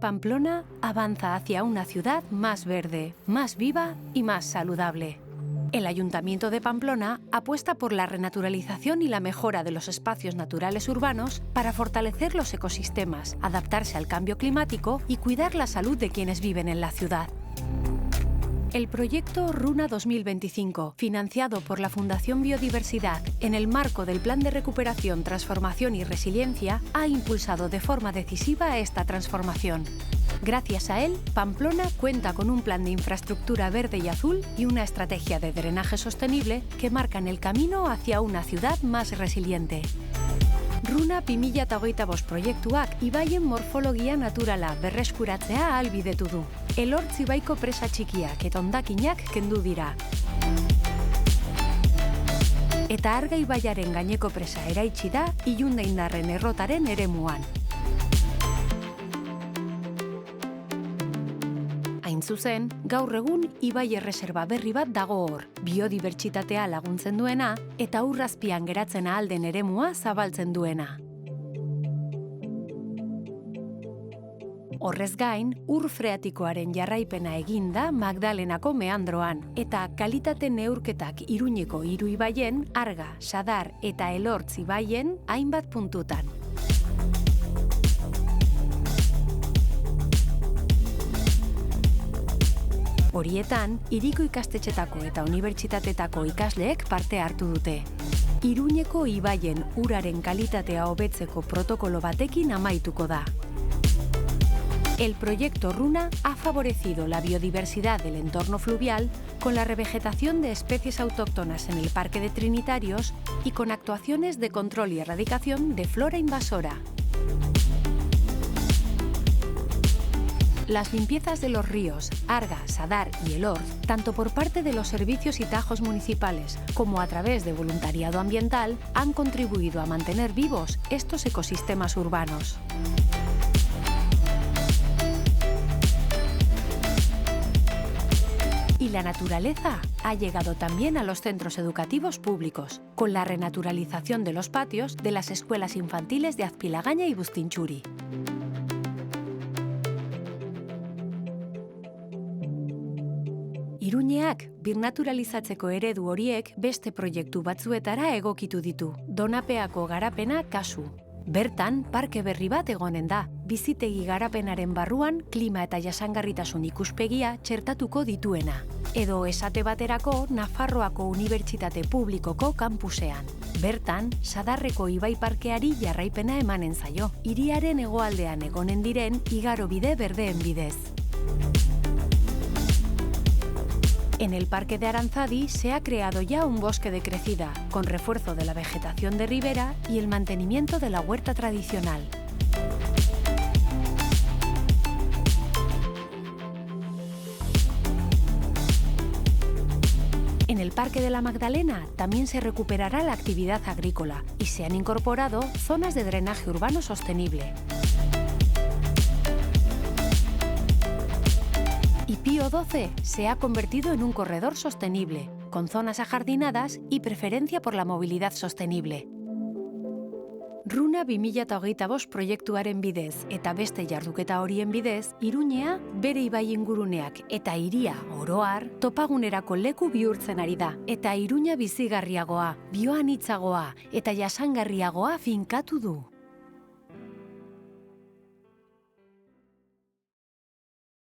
Pamplona avanza hacia una ciudad más verde, más viva y más saludable. El Ayuntamiento de Pamplona apuesta por la renaturalización y la mejora de los espacios naturales urbanos para fortalecer los ecosistemas, adaptarse al cambio climático y cuidar la salud de quienes viven en la ciudad. El proyecto Runa 2025, financiado por la Fundación Biodiversidad en el marco del Plan de Recuperación, Transformación y Resiliencia, ha impulsado de forma decisiva esta transformación. Gracias a él, Pamplona cuenta con un plan de infraestructura verde y azul y una estrategia de drenaje sostenible que marcan el camino hacia una ciudad más resiliente. Runa 2025 proiektuak ibaien morfologia naturala berreskuratzea ahalbidetu du. Elortz ibaiko presa txikiak eta hondakinak kendu dira. Eta Arga ibaiaren gaineko presa eraitsi da Ilundaindarren errotaren eremuan. Hain zuzen, gaur egun ibai erreserba berri bat dago hor, biodibertsitatea laguntzen duena eta urrazpian geratzen ahal den eremua zabaltzen duena. Horrez gain, ur freatikoaren jarraipena egin da Magdalenako meandroan eta kalitate neurketak Iruñeko 3 ibaien, Arga, Sadar eta Elortz ibaien hainbat puntutan. Horietan, hiriko ikastetxetako eta unibertsitatetako ikasleek parte hartu dute. Iruñeko ibaien uraren kalitatea hobetzeko protokolo batekin amaituko da. El proyecto Runa ha favorecido la biodiversidad del entorno fluvial con la revegetación de especies autóctonas en el Parque de Trinitarios y con actuaciones de control y erradicación de flora invasora. Las limpiezas de los ríos Arga, Sadar y Elortz, tanto por parte de los servicios y tajos municipales como a través de voluntariado ambiental, han contribuido a mantener vivos estos ecosistemas urbanos. Y la naturaleza ha llegado también a los centros educativos públicos, con la renaturalización de los patios de las escuelas infantiles de Azpilagaña y Bustintxuri. Iruñeak birnaturalizatzeko eredu horiek beste proiektu batzuetara egokitu ditu, Donapeako garapena kasu. Bertan, parke berri bat egonen da, bizitegi garapenaren barruan klima eta jasangarritasun ikuspegia txertatuko dituena. Edo esate baterako Nafarroako Unibertsitate Publikoko kampusean. Bertan, Sadarreko ibai parkeari jarraipena emanen zaio, hiriaren hegoaldean egonen diren igarobide berdeen bidez. En el Parque de Aranzadi se ha creado ya un bosque de crecida, con refuerzo de la vegetación de ribera y el mantenimiento de la huerta tradicional. En el Parque de la Magdalena también se recuperará la actividad agrícola y se han incorporado zonas de drenaje urbano sostenible. Y Pío XII se ha convertido en un corredor sostenible, con zonas ajardinadas y preferencia por la movilidad sostenible. Runa 2025 proiektuaren bidez eta beste jarduketa horien bidez, Iruñea bere ibai inguruneak eta hiria oro har topagunerako leku bihurtzen ari da eta Iruña bizigarriagoa, bioanitzagoa eta jasangarriagoa finkatu du.